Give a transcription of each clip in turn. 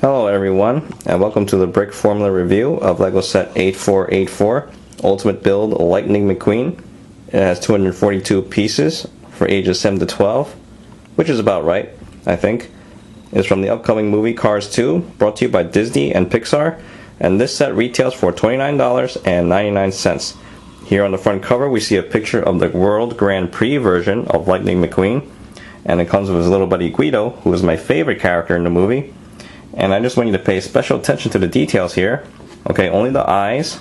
Hello everyone, and welcome to the Brickformula review of LEGO Set 8484 Ultimate Build Lightning McQueen. It has 242 pieces for ages 7 to 12, which is about right, I think. It's from the upcoming movie Cars 2, brought to you by Disney and Pixar, and this set retails for $29.99. Here on the front cover we see a picture of the World Grand Prix version of Lightning McQueen, and it comes with his little buddy Guido, who is my favorite character in the movie. And I just want you to pay special attention to the details here. Okay, only the eyes,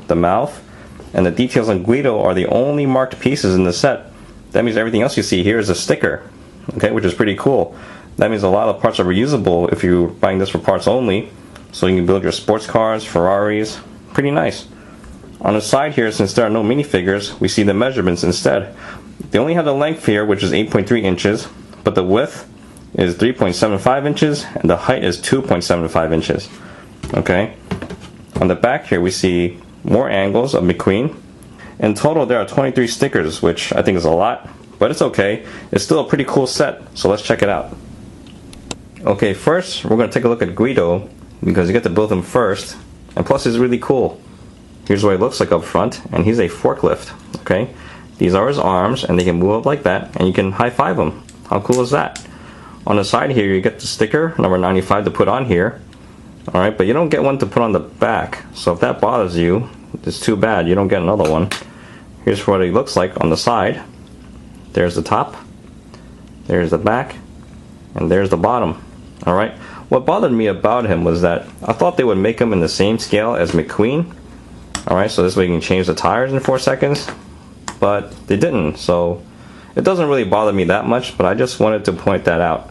the mouth, and the details on Guido are the only marked pieces in the set. That means everything else you see here is a sticker, okay, which is pretty cool. That means a lot of parts are reusable if you're buying this for parts only, so you can build your sports cars, Ferraris. Pretty nice. On the side here, since there are no minifigures, we see the measurements instead. They only have the length here, which is 8.3 inches, but the width is 3.75 inches and the height is 2.75 inches. Okay. On the back here we see more angles of McQueen. In total there are 23 stickers, which I think is a lot, but it's okay. It's still a pretty cool set, so let's check it out. Okay, first we're going to take a look at Guido, because you get to build him first, and plus he's really cool. Here's what he looks like up front, and he's a forklift. Okay, these are his arms and they can move up like that, and you can high-five him. How cool is that? On the side here you get the sticker number 95 to put on here. Alright, but you don't get one to put on the back, so if that bothers you, it's too bad, you don't get another one. Here's what he looks like on the side. There's the top, there's the back, and there's the bottom. Alright, what bothered me about him was that I thought they would make him in the same scale as McQueen. Alright, so this way you can change the tires in 4 seconds, but they didn't, so it doesn't really bother me that much, but I just wanted to point that out.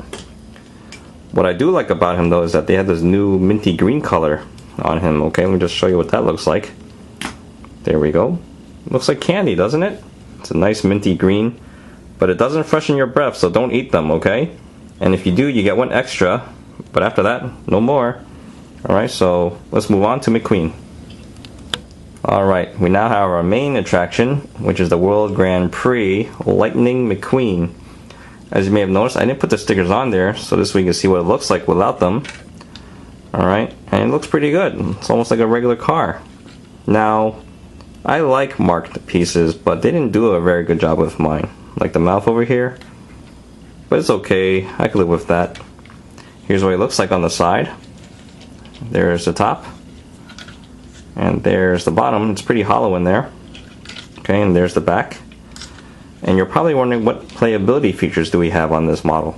What I do like about him though is that they have this new minty green color on him. Okay, let me just show you what that looks like. There we go. Looks like candy, doesn't it? It's a nice minty green, but it doesn't freshen your breath, so don't eat them, okay? And if you do, you get one extra, but after that, no more. Alright, so let's move on to McQueen. Alright, we now have our main attraction, which is the World Grand Prix Lightning McQueen. As you may have noticed, I didn't put the stickers on there, so this way you can see what it looks like without them. Alright, and it looks pretty good. It's almost like a regular car. Now, I like marked pieces, but they didn't do a very good job with mine. Like the mouth over here. But it's okay, I can live with that. Here's what it looks like on the side. There's the top. And there's the bottom. It's pretty hollow in there. Okay, and there's the back. And you're probably wondering what playability features do we have on this model.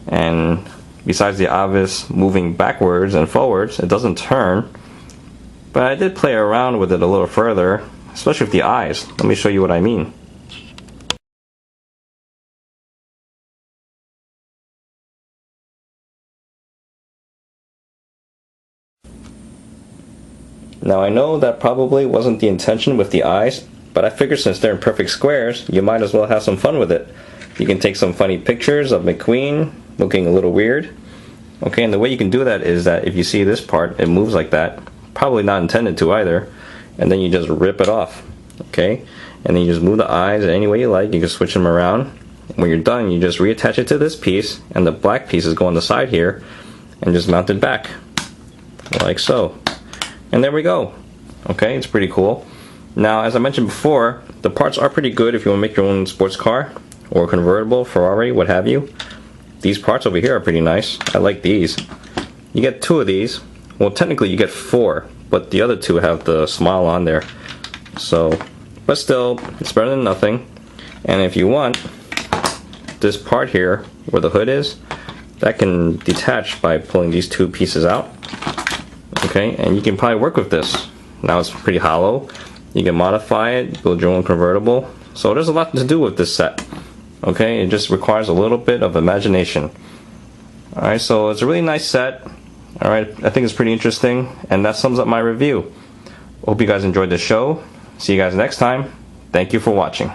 And besides the obvious moving backwards and forwards, it doesn't turn. But I did play around with it a little further, especially with the eyes. Let me show you what I mean. Now I know that probably wasn't the intention with the eyes, but I figured since they're in perfect squares, you might as well have some fun with it. You can take some funny pictures of McQueen looking a little weird. Okay, and the way you can do that is that if you see this part, it moves like that. Probably not intended to either. And then you just rip it off. Okay, and then you just move the eyes any way you like. You can switch them around. When you're done, you just reattach it to this piece, and the black pieces go on the side here, and just mount it back. Like so. And there we go. Okay, it's pretty cool. Now, as I mentioned before, the parts are pretty good if you want to make your own sports car or convertible, Ferrari, what have you. These parts over here are pretty nice. I like these. You get 2 of these. Well, technically you get 4, but the other 2 have the smile on there. So, but still, it's better than nothing. And if you want, this part here, where the hood is, that can detach by pulling these 2 pieces out. Okay, and you can probably work with this. Now it's pretty hollow. You can modify it, build your own convertible. So there's a lot to do with this set. Okay, it just requires a little bit of imagination. Alright, so it's a really nice set. Alright, I think it's pretty interesting. And that sums up my review. Hope you guys enjoyed the show. See you guys next time. Thank you for watching.